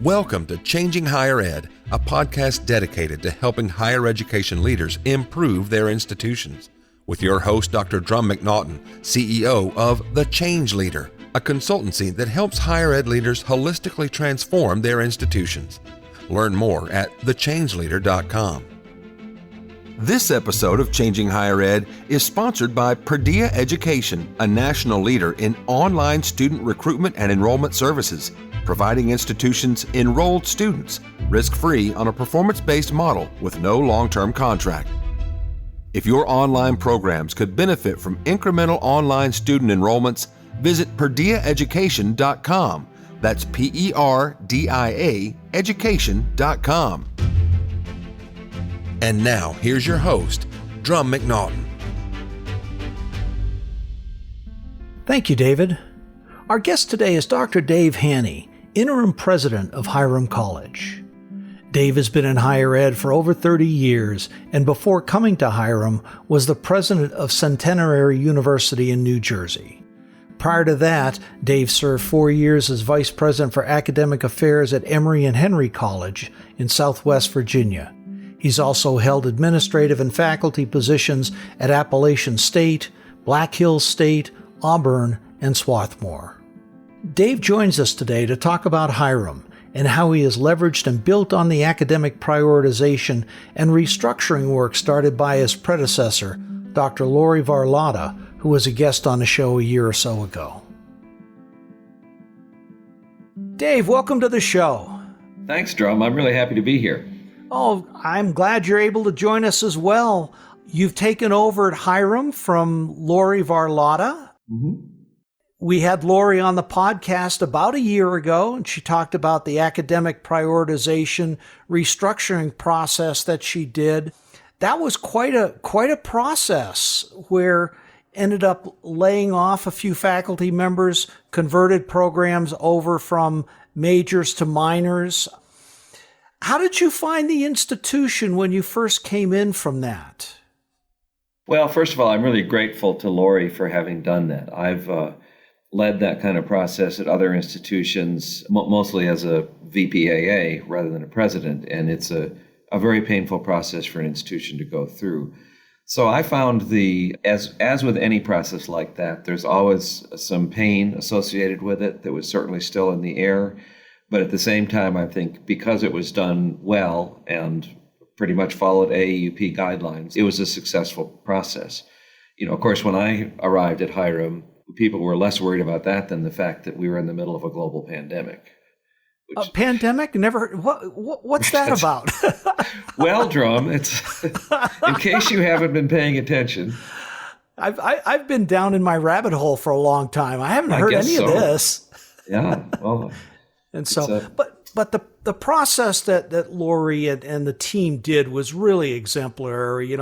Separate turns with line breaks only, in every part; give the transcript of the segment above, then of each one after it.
Welcome to Changing Higher Ed, a podcast dedicated to helping higher education leaders improve their institutions. With your host, Dr. Drumm McNaughton, CEO of The Change Leader, a consultancy that helps higher ed leaders holistically transform their institutions. Learn more at thechangeleader.com. This episode of Changing Higher Ed is sponsored by Perdea Education, a national leader in online student recruitment and enrollment services, providing institutions enrolled students risk-free on a performance-based model with no long-term contract. If your online programs could benefit from incremental online student enrollments, visit PerdeaEducation.com. That's P-E-R-D-I-A education.com. And now, here's your host, Drumm McNaughton.
Thank you, David. Our guest today is Dr. Dave Haney, interim president of Hiram College. Dave has been in higher ed for over 30 years, and before coming to Hiram, was the president of Centenary University in New Jersey. Prior to that, Dave served 4 years as vice president for academic affairs at Emory and Henry College in Southwest Virginia. He's also held administrative and faculty positions at Appalachian State, Black Hills State, Auburn, and Swarthmore. Dave joins us today to talk about Hiram and how he has leveraged and built on the academic prioritization and restructuring work started by his predecessor, Dr. Lori Varlotta, who was a guest on the show a year or so ago. Dave, welcome to the show.
Thanks, Drumm. I'm really happy to be here.
Oh, I'm glad you're able to join us as well. You've taken over at Hiram from Lori Varlotta.
Mm-hmm.
We had Lori on the podcast about a year ago, and she talked about the academic prioritization restructuring process that she did. That was quite a process where ended up laying off a few faculty members, converted programs over from majors to minors. How did you find the institution when you first came in from that?
Well, first of all, I'm really grateful to Lori for having done that. I've led that kind of process at other institutions, mostly as a VPAA rather than a president, and it's a very painful process for an institution to go through. So I found as with any process like that, there's always some pain associated with it that was certainly still in the air. But at the same time, I think because it was done well and pretty much followed AAUP guidelines, it was a successful process. Of course, when I arrived at Hiram, people were less worried about that than the fact that we were in the middle of a global pandemic.
A pandemic? Never heard. What's that about?
Well, Drumm, it's in case you haven't been paying attention.
I've been down in my rabbit hole for a long time. I haven't heard any of this.
Yeah, well,
and so, but the process that Lori and the team did was really exemplary.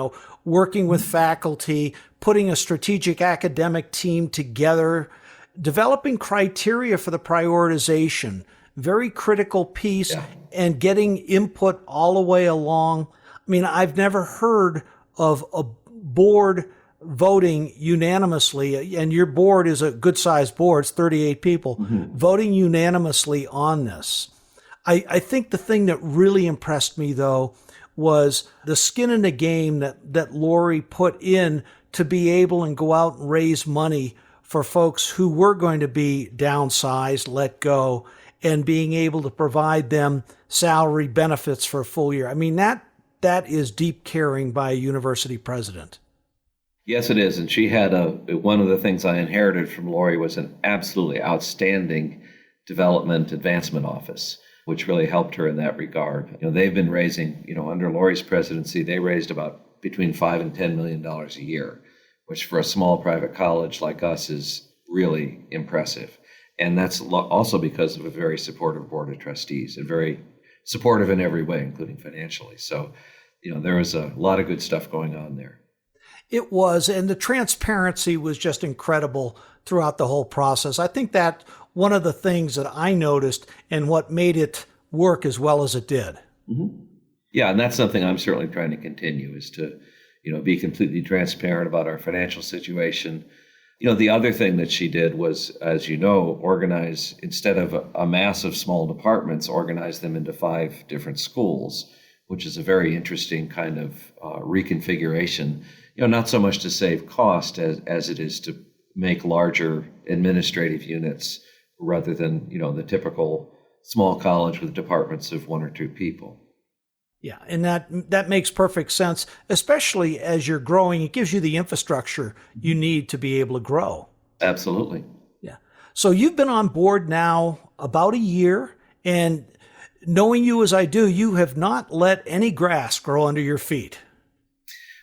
Working with faculty, putting a strategic academic team together, developing criteria for the prioritization, very critical piece, and getting input all the way along. I mean, I've never heard of a board voting unanimously, and your board is a good-sized board, it's 38 people, voting unanimously on this. I think the thing that really impressed me, though, was the skin in the game that Lori put in to be able and go out and raise money for folks who were going to be downsized, let go, and being able to provide them salary benefits for a full year. I mean, that is deep caring by a university president.
Yes, it is. And she had one of the things I inherited from Lori was an absolutely outstanding development advancement office, which really helped her in that regard. They've been raising, under Lori's presidency, they raised about between $5 and $10 million a year, which for a small private college like us is really impressive. And that's also because of a very supportive board of trustees, and very supportive in every way, including financially. So, there was a lot of good stuff going on there.
It was, and the transparency was just incredible throughout the whole process. I think that one of the things that I noticed and what made it work as well as it did.
Mm-hmm. Yeah, and that's something I'm certainly trying to continue, is to, be completely transparent about our financial situation, The other thing that she did was, as you know, organize, instead of a mass of small departments, organize them into 5 different schools, which is a very interesting kind of reconfiguration. Not so much to save cost as it is to make larger administrative units rather than, the typical small college with departments of 1 or 2 people.
Yeah, and that makes perfect sense, especially as you're growing. It gives you the infrastructure you need to be able to grow.
Absolutely.
Yeah. So you've been on board now about a year, and knowing you as I do, you have not let any grass grow under your feet.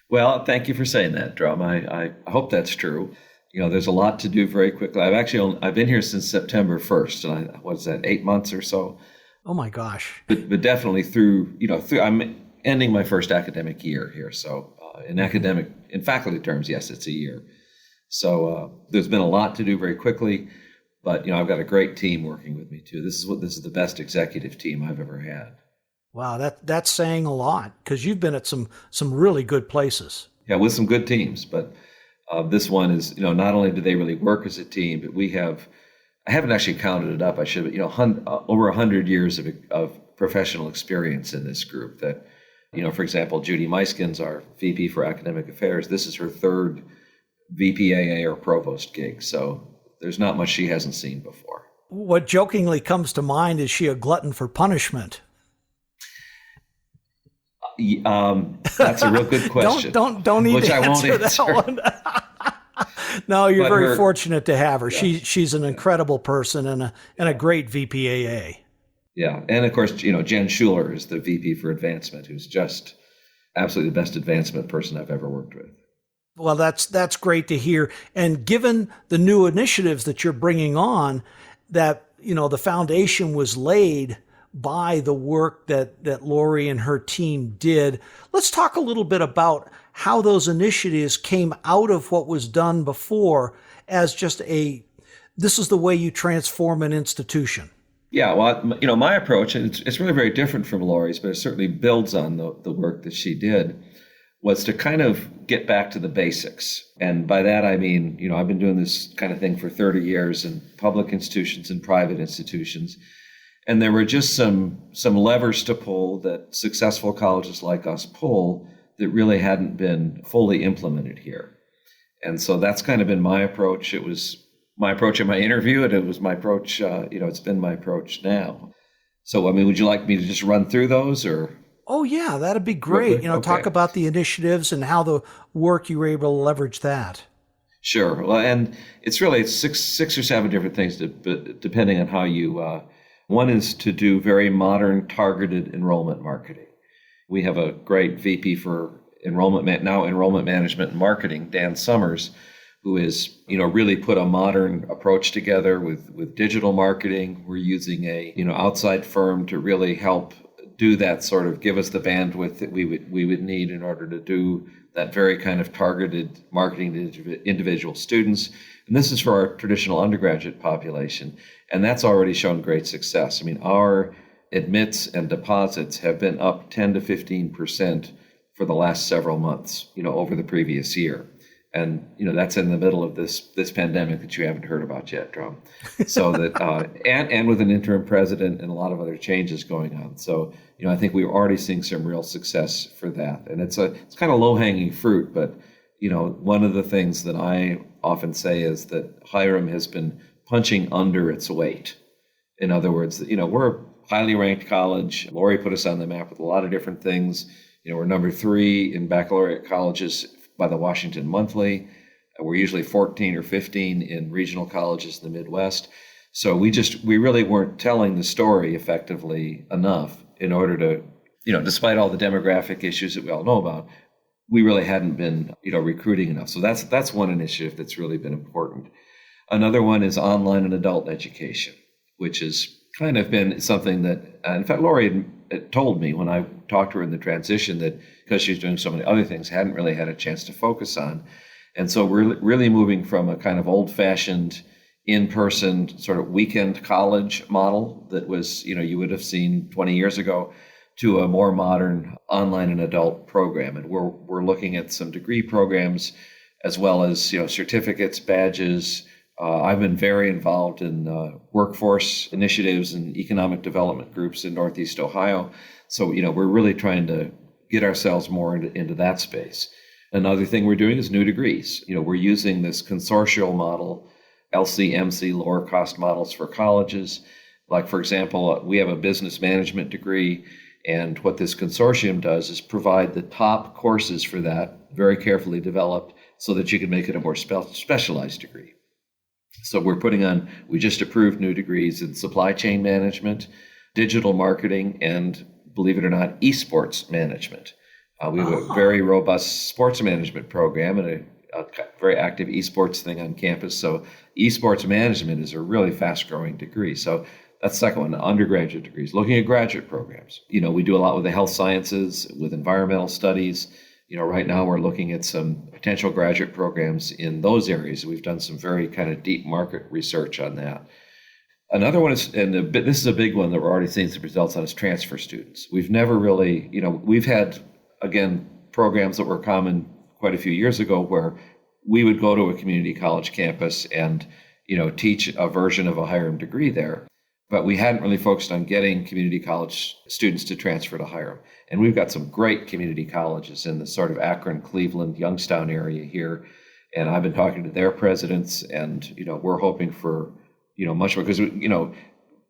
Well, thank you for saying that, Drumm. I hope that's true. There's a lot to do very quickly. I've been here since September 1st, and what's that, 8 months or so?
Oh my gosh!
But definitely through I'm ending my first academic year here. So in faculty terms, yes, it's a year. So there's been a lot to do very quickly, but I've got a great team working with me too. This is the best executive team I've ever had.
Wow, that's saying a lot, because you've been at some really good places.
Yeah, with some good teams, but this one is not only do they really work as a team, but I haven't actually counted it up. I should, over 100 years of professional experience in this group. That, for example, Judy Meiskin's our VP for Academic Affairs. This is her 3rd VPAA or provost gig. So there's not much she hasn't seen before.
What jokingly comes to mind, is she a glutton for punishment?
That's a real good question.
don't need to answer that one. No, you're very fortunate to have her. Yeah. She's an incredible person and a great VPAA.
Yeah, and of course, Jen Schuler is the VP for Advancement, who's just absolutely the best advancement person I've ever worked with.
Well, that's great to hear. And given the new initiatives that you're bringing on, that the foundation was laid by the work that Lori and her team did. Let's talk a little bit about how those initiatives came out of what was done before as just this is the way you transform an institution.
Yeah, well, my approach, and it's really very different from Lori's, but it certainly builds on the work that she did, was to kind of get back to the basics. And by that, I mean, I've been doing this kind of thing for 30 years in public institutions and private institutions. And there were just some levers to pull that successful colleges like us pull that really hadn't been fully implemented here. And so that's kind of been my approach. It was my approach in my interview, and it was my approach, it's been my approach now. So, would you like me to just run through those, or?
Oh, yeah, that'd be great. Okay. Talk about the initiatives and how the work you were able to leverage that.
Sure. Well, and it's 6 or 7 different things depending on how you, one is to do very modern targeted enrollment marketing. We have a great VP for enrollment management and marketing, Dan Summers, who is, really put a modern approach together with digital marketing. We're using a, outside firm to really help do that, sort of give us the bandwidth that we would need in order to do that very kind of targeted marketing to individual students. And this is for our traditional undergraduate population. And that's already shown great success. Our admits and deposits have been up 10 to 15% for the last several months, over the previous year. And, that's in the middle of this pandemic that you haven't heard about yet, Drumm. So that, and with an interim president and a lot of other changes going on. So, I think we're already seeing some real success for that. And it's kind of low-hanging fruit, but, one of the things that I often say is that Hiram has been punching under its weight. In other words, we're a highly ranked college. Lori put us on the map with a lot of different things. We're number 3 in baccalaureate colleges by the Washington Monthly. We're usually 14 or 15 in regional colleges in the Midwest. So we really weren't telling the story effectively enough in order to, despite all the demographic issues that we all know about, we really hadn't been, recruiting enough. So that's one initiative that's really been important. Another one is online and adult education, which has kind of been something that, in fact, Lori had told me when I talked to her in the transition that because she's doing so many other things, hadn't really had a chance to focus on. And so we're really moving from a kind of old-fashioned in-person sort of weekend college model that was, you would have seen 20 years ago, to a more modern online and adult program. And we're looking at some degree programs as well as certificates, badges. I've been very involved in workforce initiatives and economic development groups in Northeast Ohio. So we're really trying to get ourselves more into that space. Another thing we're doing is new degrees. We're using this consortial model, LC-MC, lower cost models for colleges. Like, for example, we have a business management degree, and what this consortium does is provide the top courses for that, very carefully developed, so that you can make it a more specialized degree. So we just approved new degrees in supply chain management, digital marketing, and, believe it or not, esports management. We have a very robust sports management program and a very active esports thing on campus. So esports management is a really fast-growing degree. So that's the second one, the undergraduate degrees. Looking at graduate programs. We do a lot with the health sciences, with environmental studies. Right now we're looking at some potential graduate programs in those areas. We've done some very kind of deep market research on that. Another one is, and this is a big one that we're already seeing some results on, is transfer students. We've never really, we've had, again, programs that were common quite a few years ago where we would go to a community college campus and, teach a version of a Hiram degree there. But we hadn't really focused on getting community college students to transfer to Hiram. And we've got some great community colleges in the sort of Akron, Cleveland, Youngstown area here. And I've been talking to their presidents, and, we're hoping for, much more, because,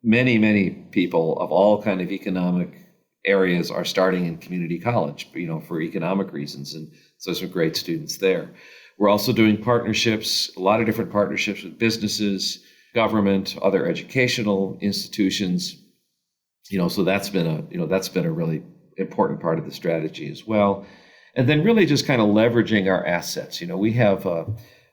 many, many people of all kind of economic areas are starting in community college, for economic reasons. And so some great students there. We're also doing partnerships, a lot of different partnerships with businesses, government, other educational institutions. So that's been a really important part of the strategy as well. And then really just kind of leveraging our assets. We have a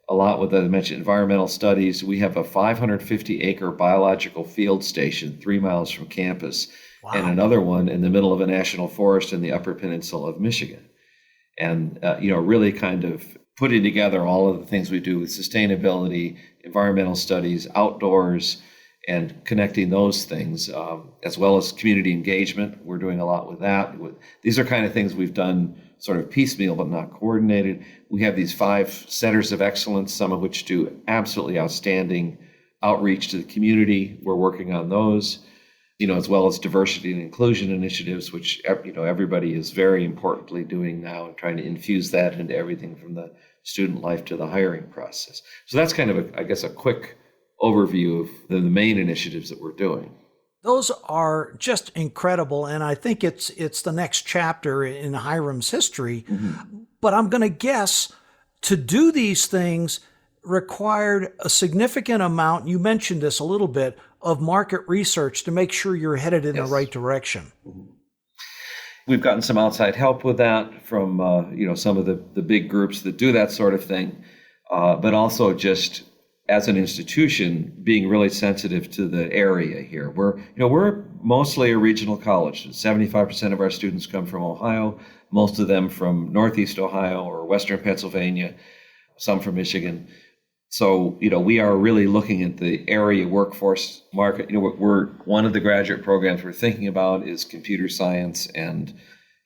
lot with, as I mentioned, environmental studies. We have a 550-acre biological field station 3 miles from campus. Wow. And another one in the middle of a national forest in the Upper Peninsula of Michigan. And, really kind of putting together all of the things we do with sustainability, environmental studies, outdoors, and connecting those things, as well as community engagement. We're doing a lot with that. These are kind of things we've done sort of piecemeal but not coordinated. We have these 5 centers of excellence, some of which do absolutely outstanding outreach to the community. We're working on those, as well as diversity and inclusion initiatives, which, everybody is very importantly doing now, and trying to infuse that into everything from the student life to the hiring process. So that's kind of, a quick overview of the main initiatives that we're doing.
Those are just incredible, and I think it's the next chapter in Hiram's history. Mm-hmm. But I'm going to guess to do these things required a significant amount, you mentioned this a little bit, of market research to make sure you're headed in the right direction.
Mm-hmm. We've gotten some outside help with that from some of the big groups that do that sort of thing, but also just as an institution being really sensitive to the area here. We're mostly a regional college. 75% of our students come from Ohio, most of them from Northeast Ohio or Western Pennsylvania, some from Michigan. So, we are really looking at the area workforce market. We're one of the graduate programs we're thinking about is computer science and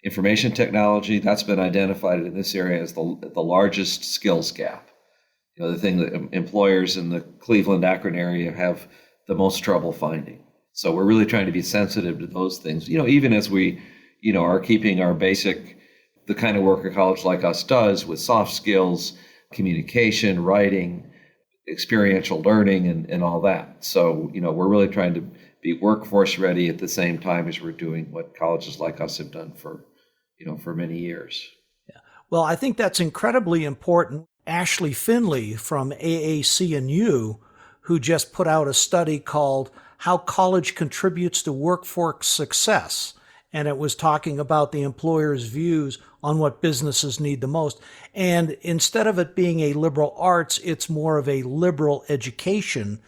information technology. That's been identified in this area as the largest skills gap. The thing that employers in the Cleveland, Akron area have the most trouble finding. So we're really trying to be sensitive to those things, even as we, are keeping our basic, the kind of work a college like us does with soft skills, communication, writing, experiential learning, and all that. So, we're really trying to be workforce ready at the same time as we're doing what colleges like us have done for many years.
Yeah. Well, I think that's incredibly important. Ashley Finley from AAC&U, who just put out a study called How College Contributes to Workforce Success. And it was talking about the employer's views on what businesses need the most. And instead of it being a liberal arts, it's more of a liberal education,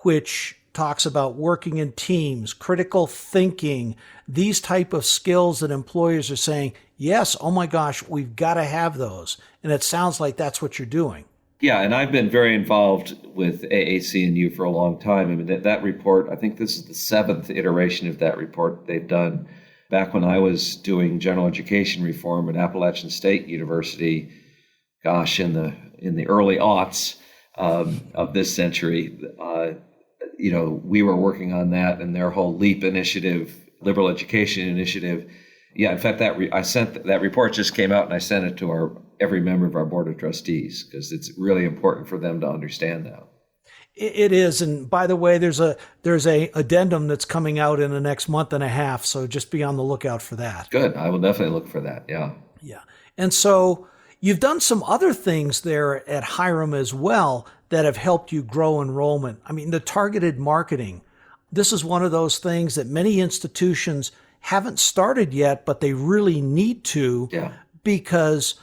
which talks about working in teams, critical thinking, these type of skills that employers are saying, yes, oh my gosh, we've got to have those. And it sounds like that's what you're doing.
Yeah, and I've been very involved with AAC&U for a long time. I mean, that report, I think this is the 7th iteration of that report they've done. Back when I was doing general education reform at Appalachian State University, in the early aughts of this century. We were working on that and their whole LEAP initiative, liberal education initiative. Yeah, in fact, that report just came out, and I sent it to every member of our board of trustees because it's really important for them to understand that.
It is, and by the way, there's a addendum that's coming out in the next month and a half, so just be on the lookout for that.
Good, I will definitely look for that. Yeah.
Yeah, and so you've done some other things there at Hiram as well that have helped you grow enrollment. I mean, the targeted marketing. This is one of those things that many institutions haven't started yet, but they really need to, because,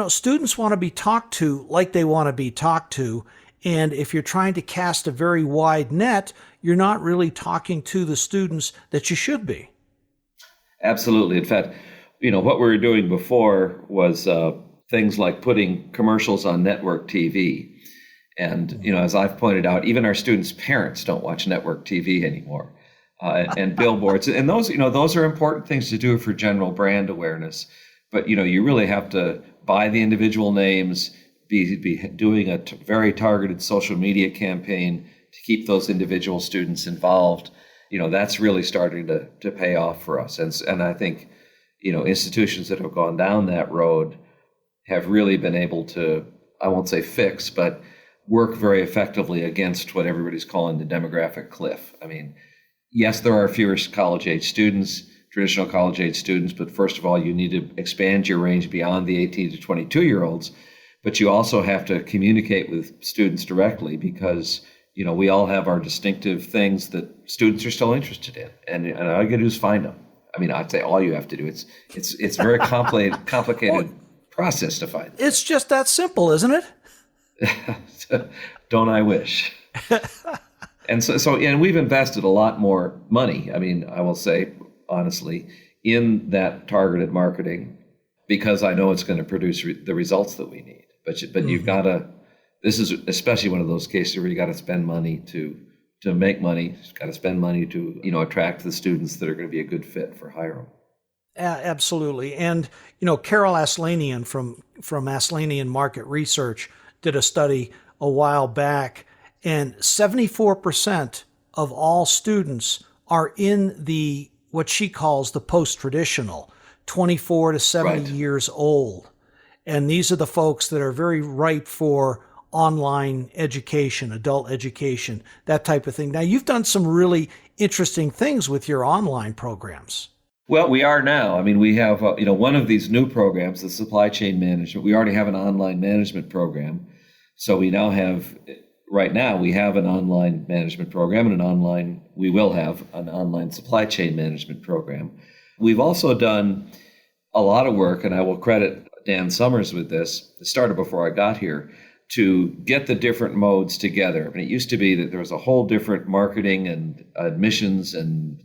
students want to be talked to like they want to be talked to. And if you're trying to cast a very wide net, you're not really talking to the students that you should be.
Absolutely. In fact, what we were doing before was things like putting commercials on network TV. And, as I've pointed out, even our students' parents don't watch network TV anymore. And billboards. And those are important things to do for general brand awareness. But, you really have to buy the individual names, be doing a very targeted social media campaign to keep those individual students involved. That's really starting to pay off for us. And I think, institutions that have gone down that road have really been able to, I won't say fix, but work very effectively against what everybody's calling the demographic cliff. I mean, yes, there are fewer college-age students, traditional college-age students, but first of all, you need to expand your range beyond the 18 to 22-year-olds. But you also have to communicate with students directly because, we all have our distinctive things that students are still interested in. And all you got to do is find them. I mean, I'd say all you have to do. It's a very complicated process to find them.
It's just that simple, isn't it?
Don't I wish? And and we've invested a lot more money. I mean, I will say honestly, in that targeted marketing, because I know it's going to produce the results that we need. But you've got to. This is especially one of those cases where you got to spend money to make money. You've got to spend money to attract the students that are going to be a good fit for Hiram.
Absolutely, and Carol Aslanian from Aslanian Market Research did a study a while back, and 74% of all students are in what she calls the post-traditional, 24 to 70 years old. And these are the folks that are very ripe for online education, adult education, that type of thing. Now, you've done some really interesting things with your online programs.
Well, we are now. I mean, we have, one of these new programs, the supply chain management. We already have an online management program. So we now have, right now, we have an online management program and we will have an online supply chain management program. We've also done a lot of work, and I will credit Dan Summers with this. It started before I got here, to get the different modes together. I mean, it used to be that there was a whole different marketing and admissions and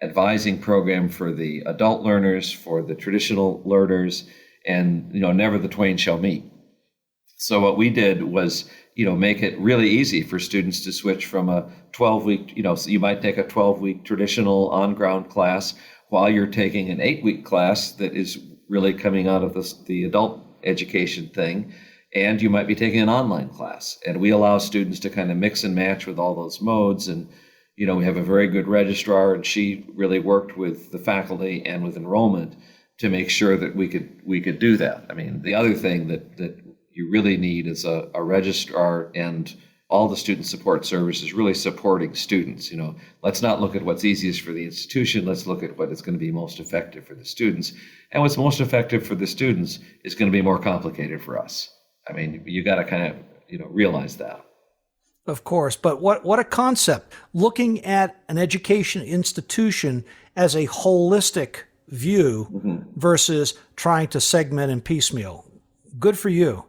advising program for the adult learners, for the traditional learners, and never the twain shall meet. So what we did was, make it really easy for students to switch from a 12-week, so you might take a 12-week traditional on-ground class while you're taking an 8-week class that is really coming out of the adult education thing, and you might be taking an online class. And we allow students to kind of mix and match with all those modes. And, we have a very good registrar, and she really worked with the faculty and with enrollment to make sure that we could do that. I mean, the other thing that you really need is a registrar and all the student support services really supporting students. Let's not look at what's easiest for the institution. Let's look at what is going to be most effective for the students. And what's most effective for the students is going to be more complicated for us. I mean, you got to kind of, realize that.
Of course, but what a concept. Looking at an education institution as a holistic view versus trying to segment and piecemeal. Good for you.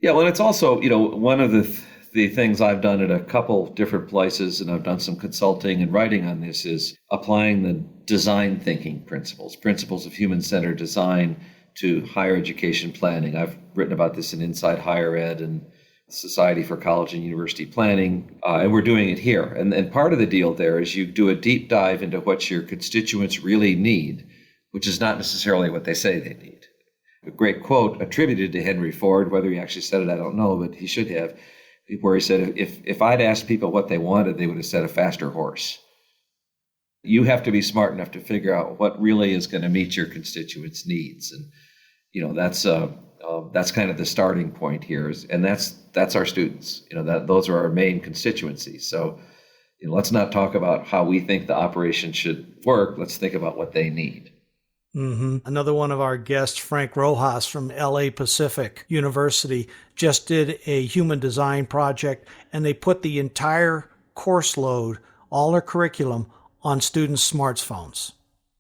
Yeah, well, it's also, one of the things I've done at a couple different places, and I've done some consulting and writing on this, is applying the design thinking principles of human-centered design to higher education planning. I've written about this in Inside Higher Ed and Society for College and University Planning, and we're doing it here. And part of the deal there is you do a deep dive into what your constituents really need, which is not necessarily what they say they need. a great quote attributed to Henry Ford. Whether he actually said it, I don't know, but he should have, where he said, if I'd asked people what they wanted, they would have said a faster horse. You have to be smart enough to figure out what really is going to meet your constituents' needs. And, that's kind of the starting point here. And that's our students. Those are our main constituencies. So, let's not talk about how we think the operation should work. Let's think about what they need.
Mm-hmm. Another one of our guests, Frank Rojas from LA Pacific University, just did a human design project, and they put the entire course load, all their curriculum, on students' smartphones.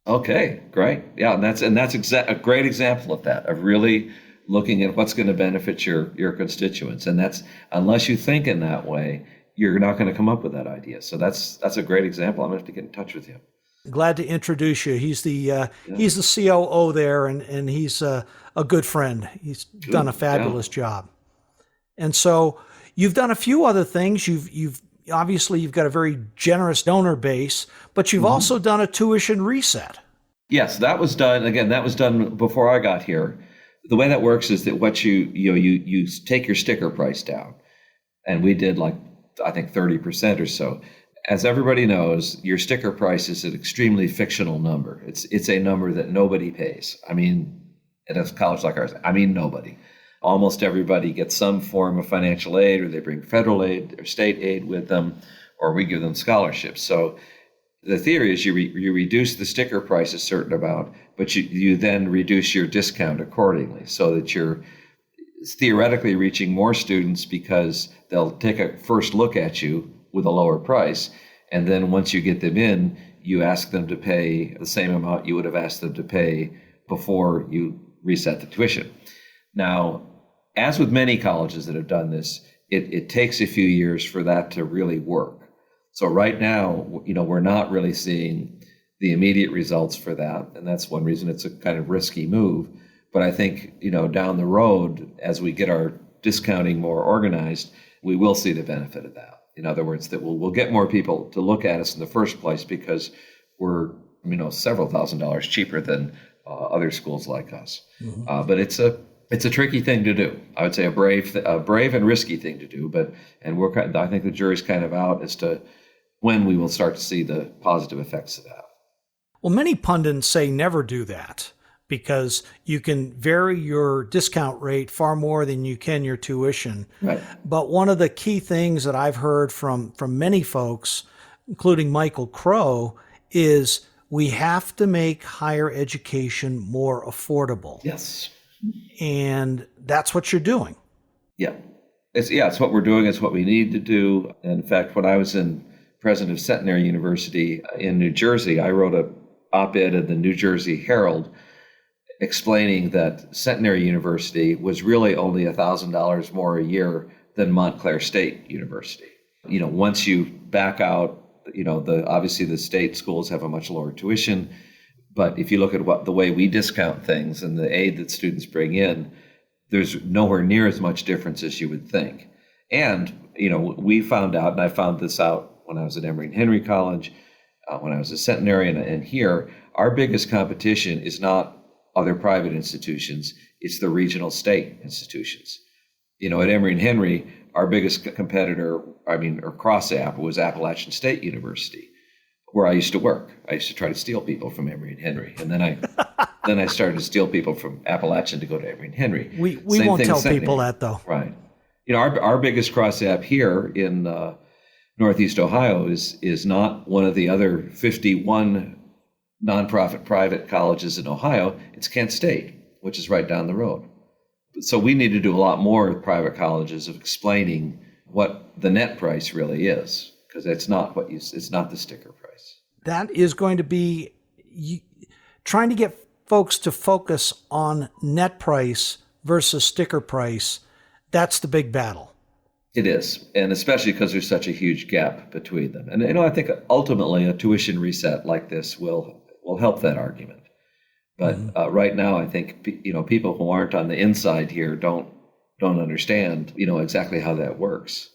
Okay, great. Yeah, and that's a great example of that, of really looking at what's going to benefit your constituents. And that's, unless you think in that way, you're not going to come up with that idea. So that's a great example. I'm going to have to get in touch with you.
Glad to introduce you. He's the COO there, and he's a good friend. He's done a fabulous job. And so you've done a few other things. You've obviously got a very generous donor base, but you've also done a tuition reset.
Yes, that was done. Again, that was done before I got here. The way that works is that what you take your sticker price down, and we did I think 30% or so. As everybody knows, your sticker price is an extremely fictional number. It's a number that nobody pays. I mean, at a college like ours, nobody. Almost everybody gets some form of financial aid, or they bring federal aid or state aid with them, or we give them scholarships. So the theory is you reduce the sticker price a certain amount, but you then reduce your discount accordingly, so that you're theoretically reaching more students, because they'll take a first look at you with a lower price. And then once you get them in, you ask them to pay the same amount you would have asked them to pay before you reset the tuition. Now, as with many colleges that have done this, it takes a few years for that to really work. So right now, we're not really seeing the immediate results for that. And that's one reason it's a kind of risky move. But I think, down the road, as we get our discounting more organized, we will see the benefit of that. In other words, that we'll get more people to look at us in the first place, because we're, several $1,000s cheaper than other schools like us. Mm-hmm. But it's a tricky thing to do. I would say a brave and risky thing to do. I think the jury's kind of out as to when we will start to see the positive effects of that.
Well, many pundits say never do that, because you can vary your discount rate far more than you can your tuition.
Right.
But one of the key things that I've heard from many folks, including Michael Crow, is we have to make higher education more affordable.
Yes.
And that's what you're doing.
Yeah. It's what we're doing. It's what we need to do. In fact, when I was president of Centenary University in New Jersey, I wrote an op-ed in the New Jersey Herald explaining that Centenary University was really only $1,000 more a year than Montclair State University. Once you back out, obviously the state schools have a much lower tuition, but if you look at the way we discount things and the aid that students bring in, there's nowhere near as much difference as you would think. And, we found out, and I found this out when I was at Emory and Henry College, when I was at Centenary and here, our biggest competition is not other private institutions, it's the regional state institutions. At Emory and Henry, our biggest competitor, or cross-app, was Appalachian State University, where I used to work. I used to try to steal people from Emory and Henry, and then I started to steal people from Appalachian to go to Emory and Henry.
We won't tell people that, though.
Right. Our biggest cross-app here in Northeast Ohio is not one of the other 51 nonprofit private colleges in Ohio. It's Kent State, which is right down the road. So we need to do a lot more with private colleges of explaining what the net price really is, because it's not the sticker price.
That is going to be trying to get folks to focus on net price versus sticker price. That's the big battle.
It is, and especially because there's such a huge gap between them. And I think ultimately a tuition reset like this will help that argument. But right now, I think people who aren't on the inside here don't understand exactly how that works.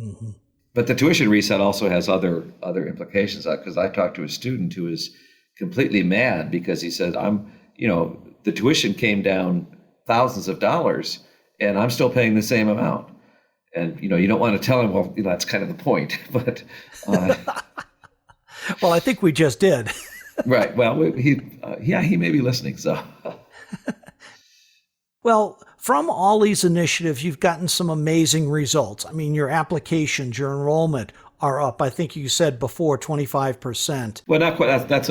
Mm-hmm. But the tuition reset also has other implications. Because I talked to a student who is completely mad because he says, the tuition came down thousands of dollars, and I'm still paying the same amount. And, you don't want to tell him, well, that's kind of the point. But
well, I think we just did.
right. Well, he may be listening. So,
well, from all these initiatives, you've gotten some amazing results. I mean, your applications, your enrollment are up. I think you said before 25%.
Well, not quite. That's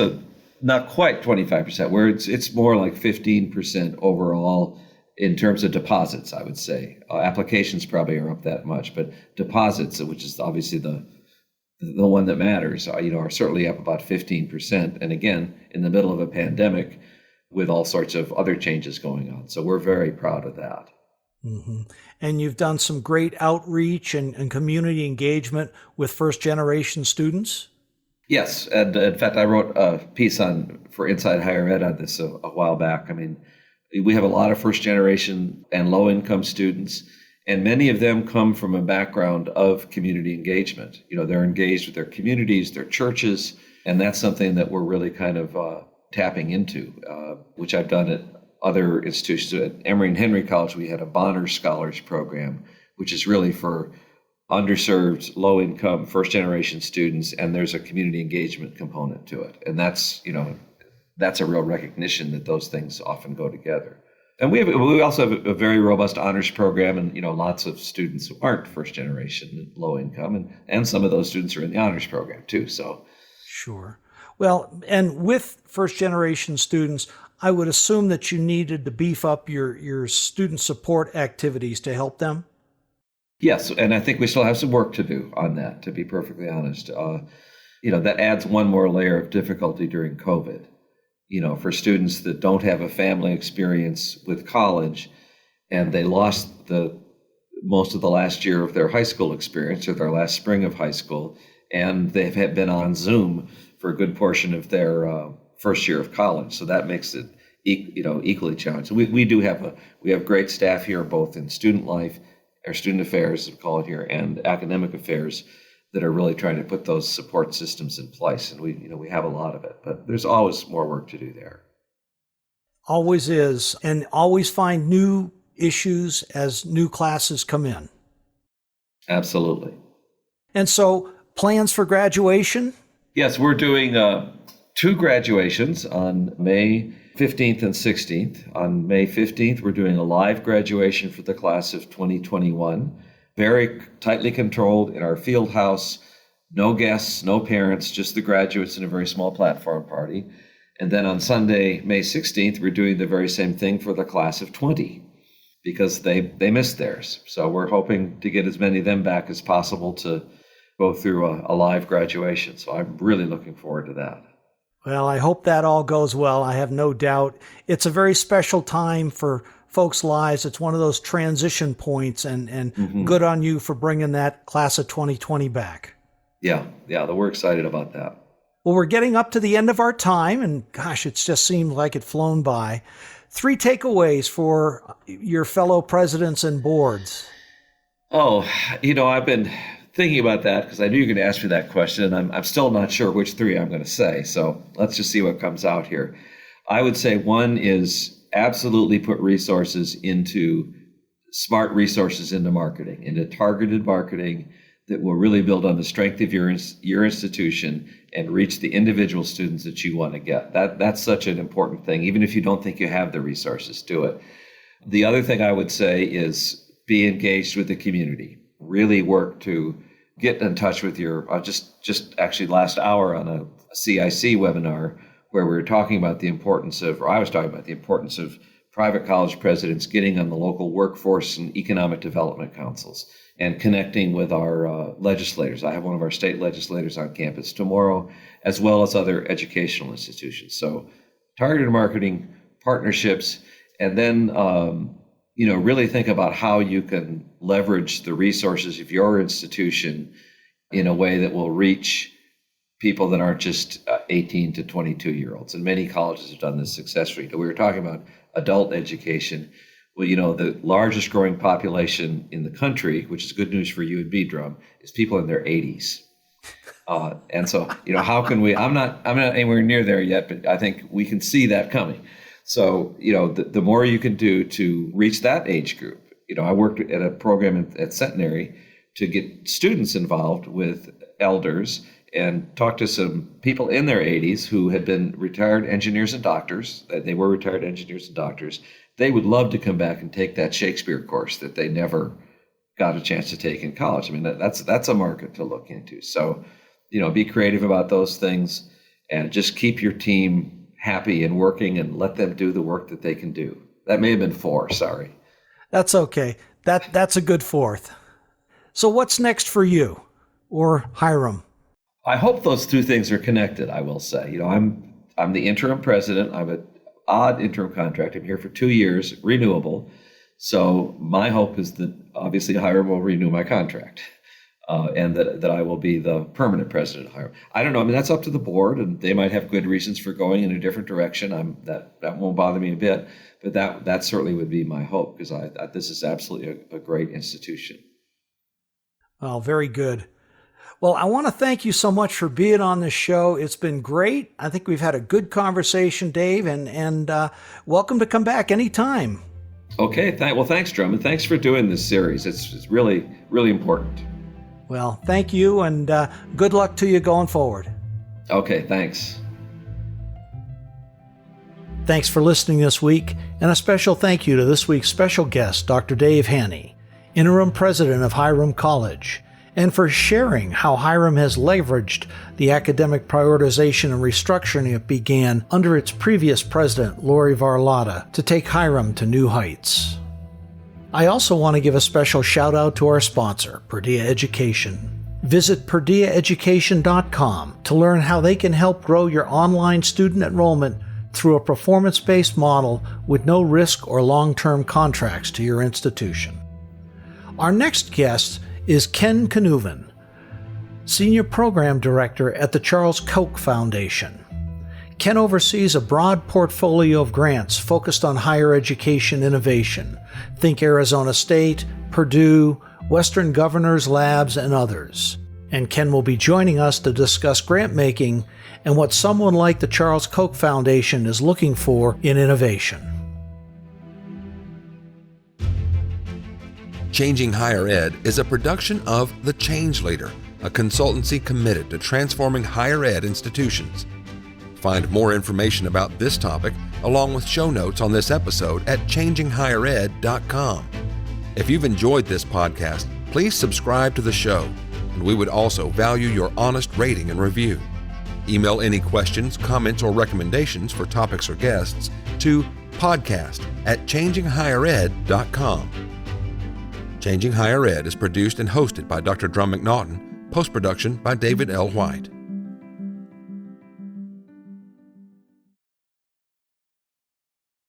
not quite 25%. Where it's more like 15% overall in terms of deposits. I would say applications probably are up that much, but deposits, which is obviously the one that matters, are certainly up about 15%. And again, in the middle of a pandemic, with all sorts of other changes going on. So we're very proud of that.
Mm-hmm. And you've done some great outreach and community engagement with first-generation students?
Yes. And in fact, I wrote a piece for Inside Higher Ed on this a while back. I mean, we have a lot of first-generation and low-income students, and many of them come from a background of community engagement. They're engaged with their communities, their churches, and that's something that we're really kind of tapping into, which I've done at other institutions. At Emory and Henry College, we had a Bonner Scholars Program, which is really for underserved, low-income, first-generation students, and there's a community engagement component to it. And that's a real recognition that those things often go together. And we also have a very robust honors program, and lots of students who aren't first-generation, low-income, and some of those students are in the honors program too. So,
sure. Well, and with first-generation students, I would assume that you needed to beef up your student support activities to help them?
Yes, and I think we still have some work to do on that, to be perfectly honest. That adds one more layer of difficulty during COVID. For students that don't have a family experience with college, and they lost most of the last year of their high school experience or their last spring of high school, and they've been on Zoom for a good portion of their first year of college. So that makes it equally challenging. We have great staff here, both in student life, or student affairs, as we call it here, and academic affairs, that are really trying to put those support systems in place. And we have a lot of it, but there's always more work to do there.
Always is, and always find new issues as new classes come in.
Absolutely.
And so, plans for graduation?
Yes, we're doing 2 graduations on May 15th and 16th. On May 15th, we're doing a live graduation for the class of 2021. Very tightly controlled in our field house, no guests, no parents, just the graduates in a very small platform party. And then on Sunday, May 16th, we're doing the very same thing for the class of 20 because they missed theirs. So we're hoping to get as many of them back as possible to go through a live graduation. So I'm really looking forward to that.
Well, I hope that all goes well. I have no doubt. It's a very special time for folks' lives. It's one of those transition points, and good on you for bringing that class of 2020 back. Yeah,
we're excited about that.
Well, we're getting up to the end of our time, and gosh, it's just seemed like it flown by. 3 takeaways for your fellow presidents and boards.
Oh, I've been thinking about that because I knew you were going to ask me that question, and I'm still not sure which 3 I'm going to say. So let's just see what comes out here. I would say 1 is absolutely put smart resources into marketing, into targeted marketing that will really build on the strength of your institution and reach the individual students that you want to get. That's such an important thing. Even if you don't think you have the resources, do it. The other thing I would say is be engaged with the community. Really work to get in touch with just actually last hour on a CIC webinar where we were talking about I was talking about the importance of private college presidents getting on the local workforce and economic development councils and connecting with our legislators. I have one of our state legislators on campus tomorrow, as well as other educational institutions. So targeted marketing, partnerships, and then really think about how you can leverage the resources of your institution in a way that will reach people that aren't just 18 to 22-year-olds. And many colleges have done this successfully. We were talking about adult education. Well, the largest growing population in the country, which is good news for you and me, Drumm, is people in their 80s. And so, how can we, I'm not anywhere near there yet, but I think we can see that coming. So, the more you can do to reach that age group. I worked at a program at Centenary to get students involved with elders and talk to some people in their 80s who had been retired engineers and doctors. They were retired engineers and doctors. They would love to come back and take that Shakespeare course that they never got a chance to take in college. I mean, that's a market to look into. So, be creative about those things and just keep your team happy and working and let them do the work that they can do. That may have been 4, sorry.
That's okay. That's a good 4th. So what's next for you or Hiram?
I hope those 2 things are connected, I will say. I'm the interim president. I'm an odd interim contract. I'm here for 2 years, renewable. So my hope is that obviously Hiram will renew my contract and that I will be the permanent president of Hiram. I don't know. I mean, that's up to the board, and they might have good reasons for going in a different direction. That won't bother me a bit, but that certainly would be my hope, because this is absolutely a great institution.
Oh, very good. Well, I want to thank you so much for being on this show. It's been great. I think we've had a good conversation, Dave, and welcome to come back anytime.
Okay. Thanks, Drumm, and thanks for doing this series. It's really, really important.
Well, thank you, and good luck to you going forward.
Okay, thanks.
Thanks for listening this week, and a special thank you to this week's special guest, Dr. Dave Haney, interim president of Hiram College, and for sharing how Hiram has leveraged the academic prioritization and restructuring it began under its previous president, Lori Varlata, to take Hiram to new heights. I also want to give a special shout out to our sponsor, Perdea Education. Visit PerdeaEducation.com to learn how they can help grow your online student enrollment through a performance-based model with no risk or long-term contracts to your institution. Our next guest is Ken Knuven, Senior Program Director at the Charles Koch Foundation. Ken oversees a broad portfolio of grants focused on higher education innovation. Think Arizona State, Purdue, Western Governors Labs, and others. And Ken will be joining us to discuss grant making and what someone like the Charles Koch Foundation is looking for in innovation.
Changing Higher Ed is a production of The Change Leader, a consultancy committed to transforming higher ed institutions. Find more information about this topic, along with show notes on this episode, at changinghighered.com. If you've enjoyed this podcast, please subscribe to the show, and we would also value your honest rating and review. Email any questions, comments, or recommendations for topics or guests to podcast@changinghighered.com. Changing Higher Ed is produced and hosted by Dr. Drumm McNaughton, post-production by David L. White.